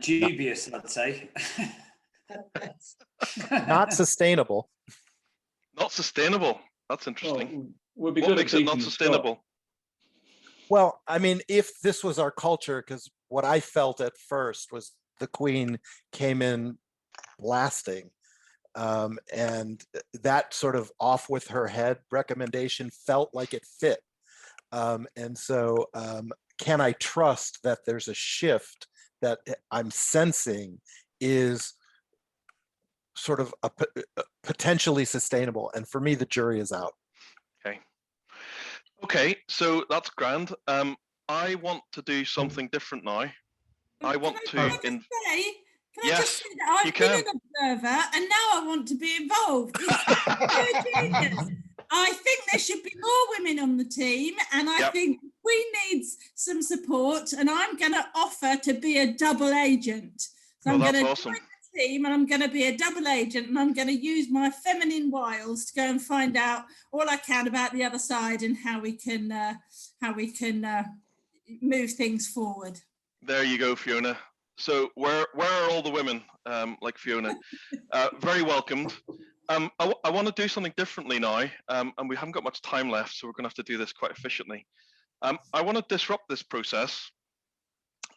Dubious, I'd say. Not sustainable. Not sustainable. That's interesting. Well, what makes it not sustainable? Well, I mean, if this was our culture, because what I felt at first was the Queen came in blasting. And that sort of off with her head recommendation felt like it fit. And so can I trust that there's a shift that I'm sensing is sort of a potentially sustainable? And for me, the jury is out. Okay, so that's grand. I want to do something different now. I want to... Can I just say that I've been an observer and now I want to be involved? I think there should be more women on the team, and I think Queen needs some support, and I'm going to offer to be a double agent. So I'm going to join the team, and I'm going to be a double agent, and I'm going to use my feminine wiles to go and find out all I can about the other side and how we can move things forward. There you go, Fiona. So where are all the women like Fiona? Very welcomed. I want to do something differently now, and we haven't got much time left, so we're going to have to do this quite efficiently. I want to disrupt this process,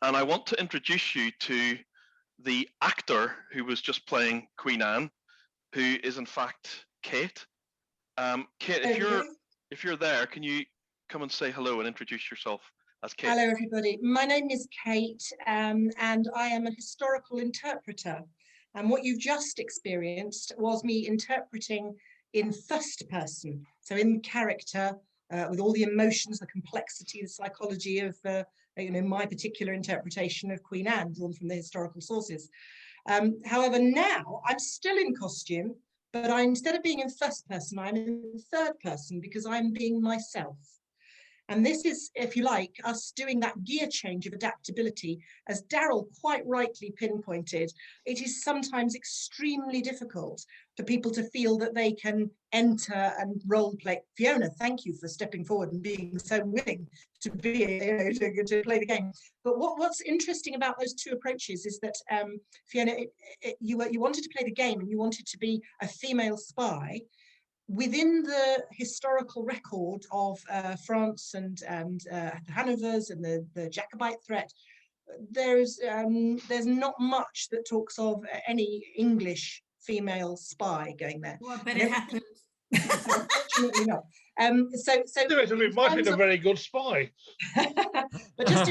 and I want to introduce you to the actor who was just playing Queen Anne, who is in fact Kate. Kate, if you're there, can you come and say hello and introduce yourself as Kate? Hello, everybody. My name is Kate, and I am a historical interpreter. And what you've just experienced was me interpreting in first person, so in character, with all the emotions, the complexity, the psychology of my particular interpretation of Queen Anne, drawn from the historical sources. However, now I'm still in costume, but instead of being in first person, I'm in third person because I'm being myself. And this is, if you like, us doing that gear change of adaptability. As Daryl quite rightly pinpointed, it is sometimes extremely difficult for people to feel that they can enter and role play. Fiona, thank you for stepping forward and being so willing to be, to play the game. But what's interesting about those two approaches is that Fiona, you wanted to play the game and you wanted to be a female spy. Within the historical record of France and the Hanovers and the Jacobite threat, there's not much that talks of any English female spy going there. Well, I bet it happened. Unfortunately not. It might have been a very good spy. But just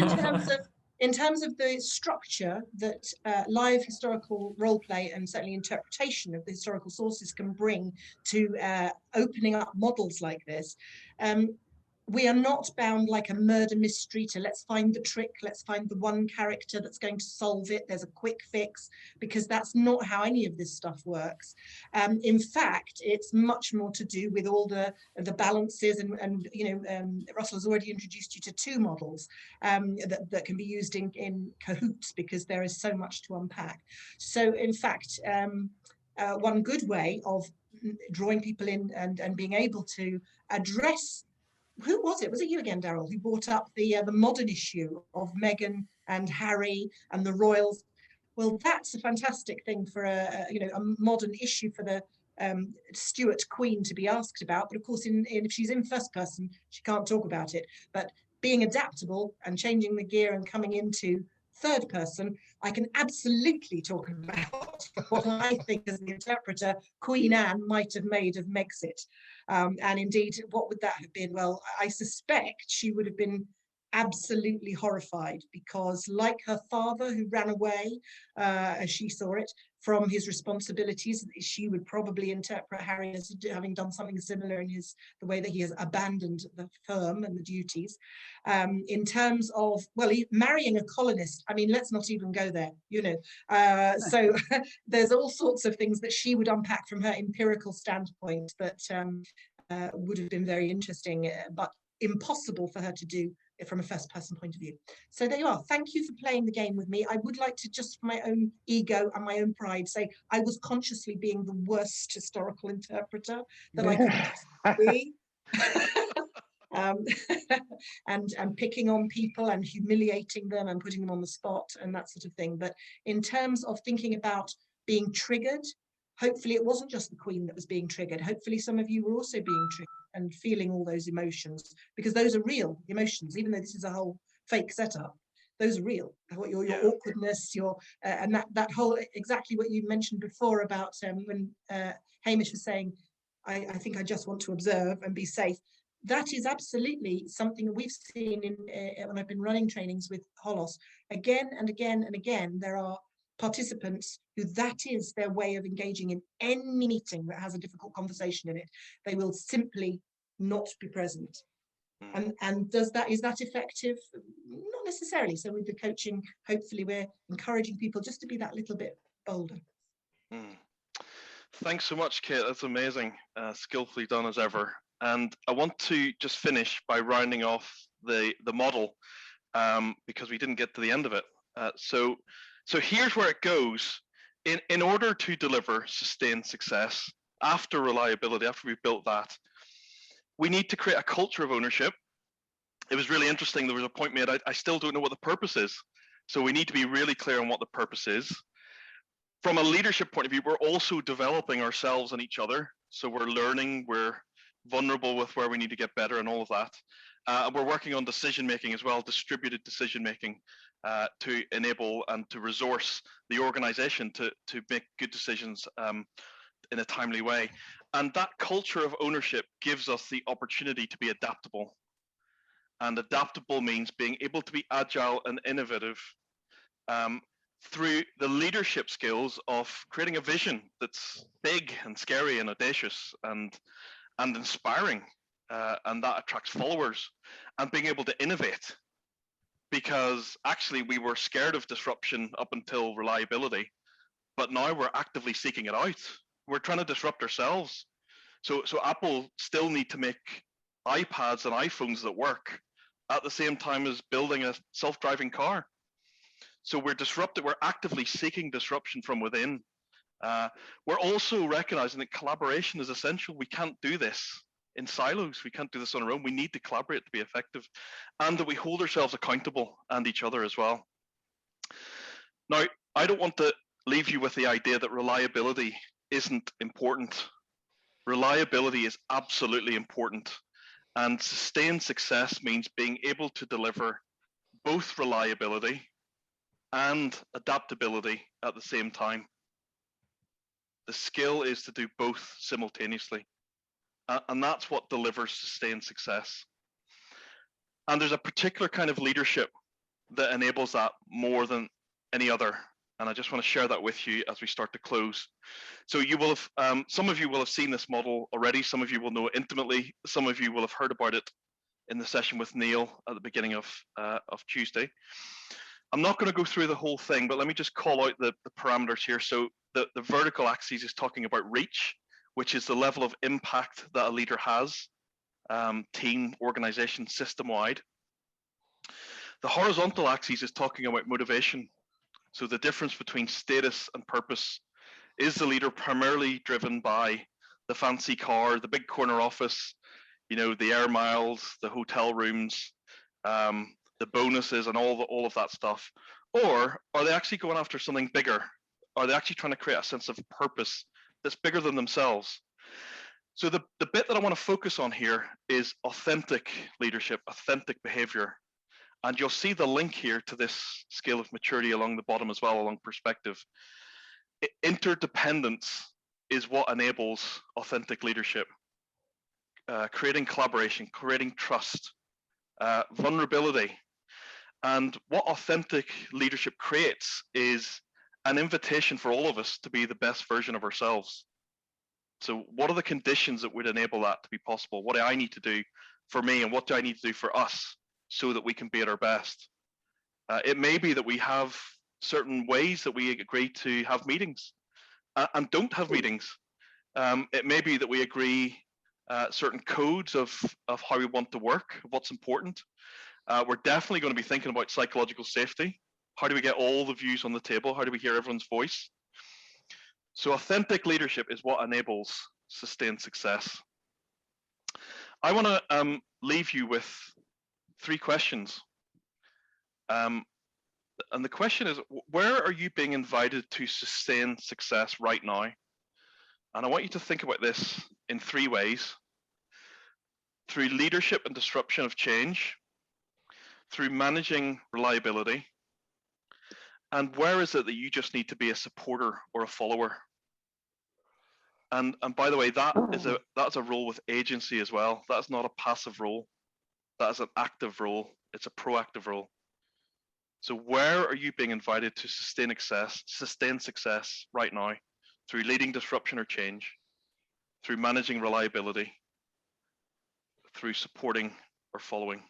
in terms of the structure that live historical role play and certainly interpretation of the historical sources can bring to opening up models like this, we are not bound like a murder mystery to let's find the trick, let's find the one character that's going to solve it, there's a quick fix, because that's not how any of this stuff works. In fact, it's much more to do with all the balances and Russell has already introduced you to two models that can be used in cahoots, because there is so much to unpack. So in fact, one good way of drawing people in and being able to address, who was it? Was it you again, Daryl, who brought up the modern issue of Meghan and Harry and the royals? Well, that's a fantastic thing for a modern issue for the Stuart Queen to be asked about. But of course, if she's in first person, she can't talk about it. But being adaptable and changing the gear and coming into third person, I can absolutely talk about what I think as the interpreter Queen Anne might have made of Megxit. And indeed, what would that have been? Well, I suspect she would have been absolutely horrified, because like her father who ran away, as she saw it, from his responsibilities, she would probably interpret Harry as having done something similar in the way that he has abandoned the firm and the duties. In terms of, well, marrying a colonist, I mean, let's not even go there, so there's all sorts of things that she would unpack from her empirical standpoint that would have been very interesting, but impossible for her to do from a first person point of view. So there you are. Thank you for playing the game with me. I would like to, just for my own ego and my own pride, say I was consciously being the worst historical interpreter that I could be. And picking on people and humiliating them and putting them on the spot and that sort of thing. But in terms of thinking about being triggered, hopefully it wasn't just the Queen that was being triggered. Hopefully some of you were also being triggered and feeling all those emotions, because those are real emotions, even though this is a whole fake setup. Those are real. Your awkwardness, and that whole, exactly what you mentioned before about when Hamish was saying, I think I just want to observe and be safe. That is absolutely something we've seen when I've been running trainings with Holos. Again and again and again, there are participants who that is their way of engaging in any meeting that has a difficult conversation in it. They will simply not be present. And is that effective? Not necessarily. So with the coaching, hopefully we're encouraging people just to be that little bit bolder. Thanks so much, Kate. That's amazing. Skillfully done as ever. And I want to just finish by rounding off the model, because we didn't get to the end of it. So here's where it goes. In order to deliver sustained success, after reliability, after we've built that, we need to create a culture of ownership. It was really interesting. There was a point made, I still don't know what the purpose is. So we need to be really clear on what the purpose is. From a leadership point of view, we're also developing ourselves and each other. So we're learning, we're vulnerable with where we need to get better and all of that. And we're working on decision-making as well, distributed decision-making, to enable and to resource the organization to make good decisions in a timely way. And that culture of ownership gives us the opportunity to be adaptable. And adaptable means being able to be agile and innovative through the leadership skills of creating a vision that's big and scary and audacious and inspiring, and that attracts followers, and being able to innovate, because actually we were scared of disruption up until reliability, but now we're actively seeking it out. We're trying to disrupt ourselves. So Apple still need to make iPads and iPhones that work at the same time as building a self-driving car. So we're disrupted. We're actively seeking disruption from within, We're also recognizing that collaboration is essential. We can't do this in silos. We can't do this on our own. We need to collaborate to be effective, and that we hold ourselves accountable and each other as well. Now, I don't want to leave you with the idea that reliability isn't important. Reliability is absolutely important, and sustained success means being able to deliver both reliability and adaptability at the same time. The skill is to do both simultaneously, and that's what delivers sustained success. And there's a particular kind of leadership that enables that more than any other, and I just want to share that with you as we start to close. So you will have, some of you will have seen this model already, some of you will know it intimately, some of you will have heard about it in the session with Neil at the beginning of Tuesday. I'm not going to go through the whole thing, but let me just call out the parameters here. So the vertical axis is talking about reach, which is the level of impact that a leader has, team, organization, system-wide. The horizontal axis is talking about motivation. So the difference between status and purpose. Is the leader primarily driven by the fancy car, the big corner office, you know, the air miles, the hotel rooms, the bonuses and all of that stuff? Or are they actually going after something bigger? Are they actually trying to create a sense of purpose that's bigger than themselves? So the bit that I want to focus on here is authentic leadership, authentic behavior. And you'll see the link here to this scale of maturity along the bottom as well, along perspective. Interdependence is what enables authentic leadership. Creating collaboration, creating trust, vulnerability. And what authentic leadership creates is an invitation for all of us to be the best version of ourselves. So what are the conditions that would enable that to be possible? What do I need to do for me, and what do I need to do for us so that we can be at our best? It may be that we have certain ways that we agree to have meetings and don't have meetings. It may be that we agree certain codes of how we want to work, what's important. We're definitely going to be thinking about psychological safety. How do we get all the views on the table? How do we hear everyone's voice? So authentic leadership is what enables sustained success. I want to leave you with 3 questions. And the question is, where are you being invited to sustain success right now? And I want you to think about this in 3 ways. Through leadership and disruption of change, through managing reliability, and where is it that you just need to be a supporter or a follower? And by the way, that's a role with agency as well. That's not a passive role. That is an active role. It's a proactive role. So where are you being invited to sustain success right now? Through leading disruption or change, through managing reliability, through supporting or following.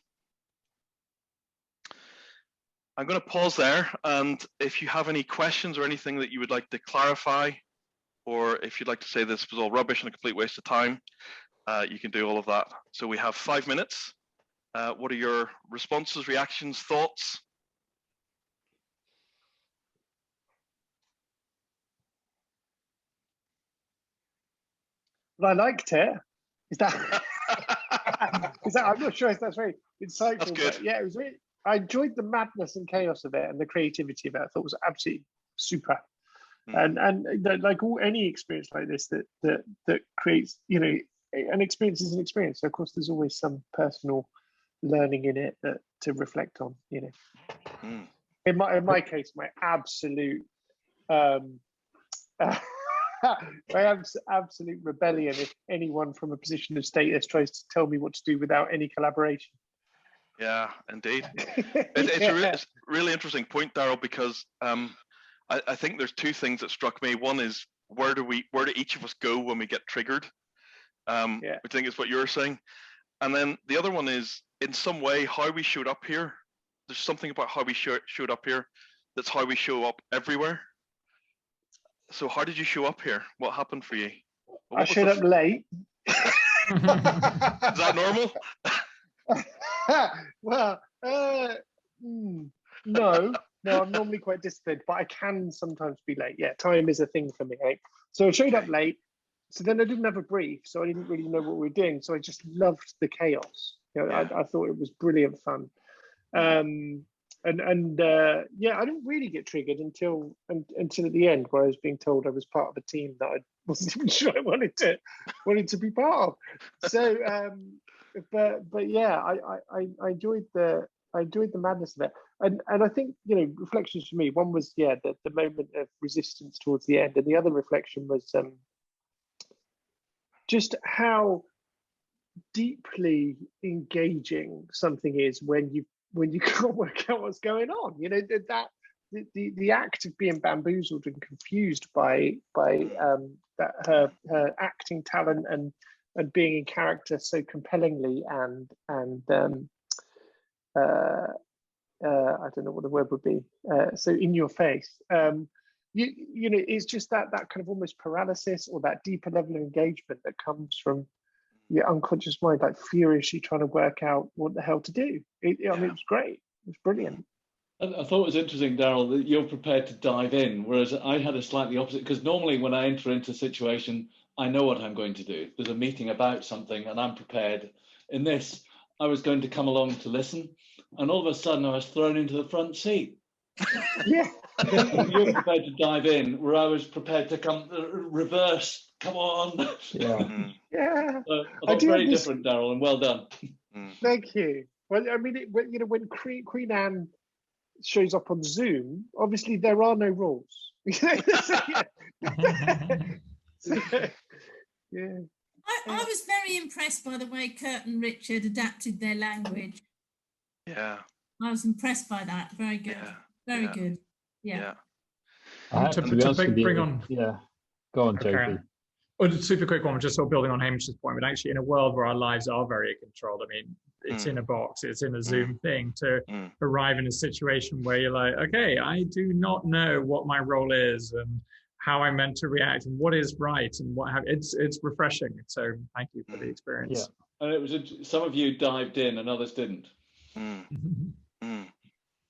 I'm going to pause there, and if you have any questions or anything that you would like to clarify, or if you'd like to say this was all rubbish and a complete waste of time, you can do all of that. So we have 5 minutes. What are your responses, reactions, thoughts? Well, I liked it. Is that? I'm not sure if that's very insightful. That's good. But yeah, it was really. I enjoyed the madness and chaos of it and the creativity of it. I thought it was absolutely super. And like any experience like this that creates, you know, an experience is an experience. So of course, there's always some personal learning in it to reflect on. You know, in my case, my absolute my absolute rebellion if anyone from a position of status tries to tell me what to do without any collaboration. Yeah, indeed. It's a really interesting point, Daryl, because I think there's 2 things that struck me. One is where do each of us go when we get triggered? I think is what you're saying. And then the other one is in some way how we showed up here. There's something about how we showed up here that's how we show up everywhere. So how did you show up here? What happened for you? I showed up late. Is that normal? Well, no, No, I'm normally quite disciplined, but I can sometimes be late. Yeah, time is a thing for me. Eh? So I showed up late. So then I didn't have a brief, so I didn't really know what we were doing. So I just loved the chaos. You know, I thought it was brilliant fun. Yeah, I didn't really get triggered until at the end, where I was being told I was part of a team that I wasn't even sure I wanted to be part of. So, but yeah, I enjoyed the madness of it, and I think, you know, reflections for me. One was the moment of resistance towards the end, and the other reflection was just how deeply engaging something is when you can't work out what's going on. You know, that the act of being bamboozled and confused by that her acting talent and being in character so compellingly and I don't know what the word would be, so in your face. You know, it's just that kind of almost paralysis, or that deeper level of engagement that comes from your unconscious mind, like furiously trying to work out what the hell to do. I mean, it was great. It was brilliant. I thought it was interesting, Daryl, that you're prepared to dive in, whereas I had a slightly opposite, because normally when I enter into a situation, I know what I'm going to do. There's a meeting about something and I'm prepared. In this, I was going to come along to listen, and all of a sudden I was thrown into the front seat. Yeah. You're prepared to dive in, where I was prepared to come reverse. Come on. Yeah. Yeah. I thought very different, Daryl, and well done. Thank you. Well, I mean, you know, when Queen Anne shows up on Zoom, obviously there are no rules. I was very impressed by the way Kurt and Richard adapted their language. Yeah. I was impressed by that. Very good. Very good. Yeah. I have to be honest with you. Yeah. Go on, Okay. JP. Well, just a super quick one, just sort of building on Hamish's point, but actually in a world where our lives are very controlled, I mean, it's in a box, it's in a Zoom thing, to arrive in a situation where you're like, okay, I do not know what my role is and how I'm meant to react and what is right and what have it's refreshing. So thank you for the experience. Yeah. And it was some of you dived in and others didn't.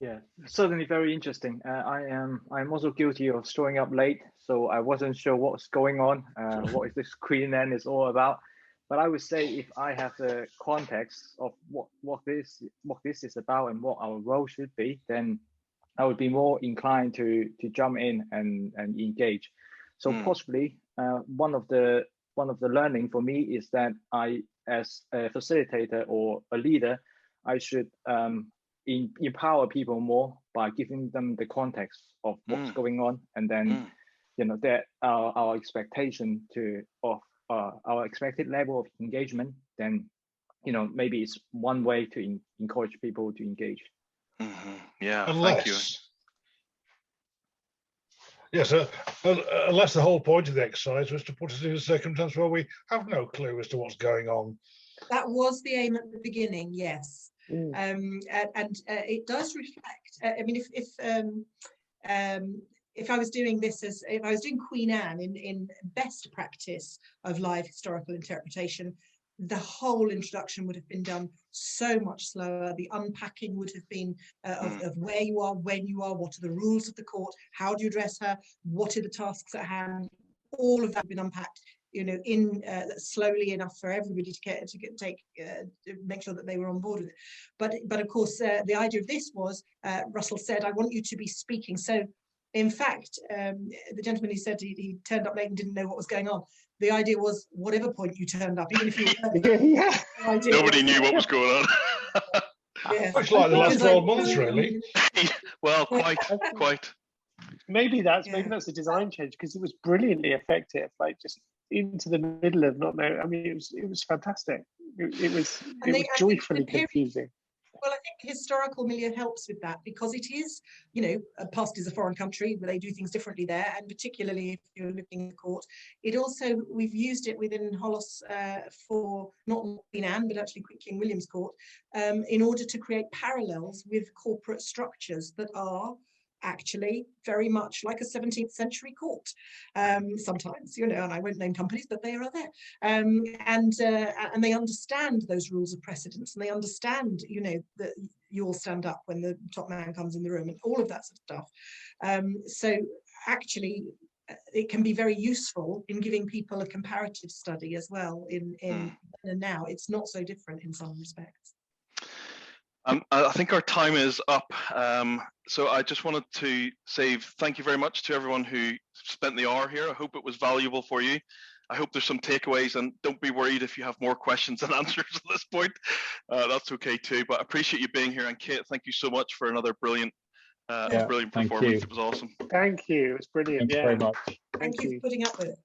Yeah, certainly very interesting. I'm also guilty of showing up late, so I wasn't sure what's going on, what is this Queen Anne is all about. But I would say if I have the context of what this is about and what our role should be, then I would be more inclined to jump in and engage. So possibly one of the learning for me is that I, as a facilitator or a leader, I should empower people more by giving them the context of what's going on, and then you know that our expectation of our expected level of engagement, then you know maybe it's one way to encourage people to engage. Yeah, thank you. Yes, unless the whole point of the exercise was to put us in a circumstance where we have no clue as to what's going on. That was the aim at the beginning, yes. And it does reflect. I mean, if I was doing this if I was doing Queen Anne in best practice of live historical interpretation, the whole introduction would have been done so much slower. The unpacking would have been of where you are, when you are, what are the rules of the court, how do you address her, what are the tasks at hand. All of that had been unpacked, you know, in slowly enough for everybody to make sure that they were on board with it. But of course, the idea of this was, Russell said, I want you to be speaking. So in fact, the gentleman who said he turned up late and didn't know what was going on, the idea was whatever point you turned up, even if you were nobody knew what was going on. Much like the last 12 months, really. Well, quite. Maybe that's a design change, because it was brilliantly effective. Like just into the middle of not knowing. I mean, it was fantastic. It was joyfully confusing. Well, I think historical milieu helps with that, because it is, you know, past is a foreign country where they do things differently there, and particularly if you're looking at the court. It also, we've used it within Holos for not Queen Anne, but actually King William's court, in order to create parallels with corporate structures that are actually very much like a 17th century court sometimes, and I won't name companies, but they are there, and they understand those rules of precedence, and they understand that you all stand up when the top man comes in the room and all of that sort of stuff. So actually it can be very useful in giving people a comparative study as well in then and now. It's not so different in some respects. I think our time is up. So I just wanted to say thank you very much to everyone who spent the hour here. I hope it was valuable for you. I hope there's some takeaways, and don't be worried if you have more questions than answers at this point. That's okay too, but I appreciate you being here. And Kate, thank you so much for another brilliant performance. It was awesome. Thank you. It's brilliant. Thanks very much. Thank you for putting up with it.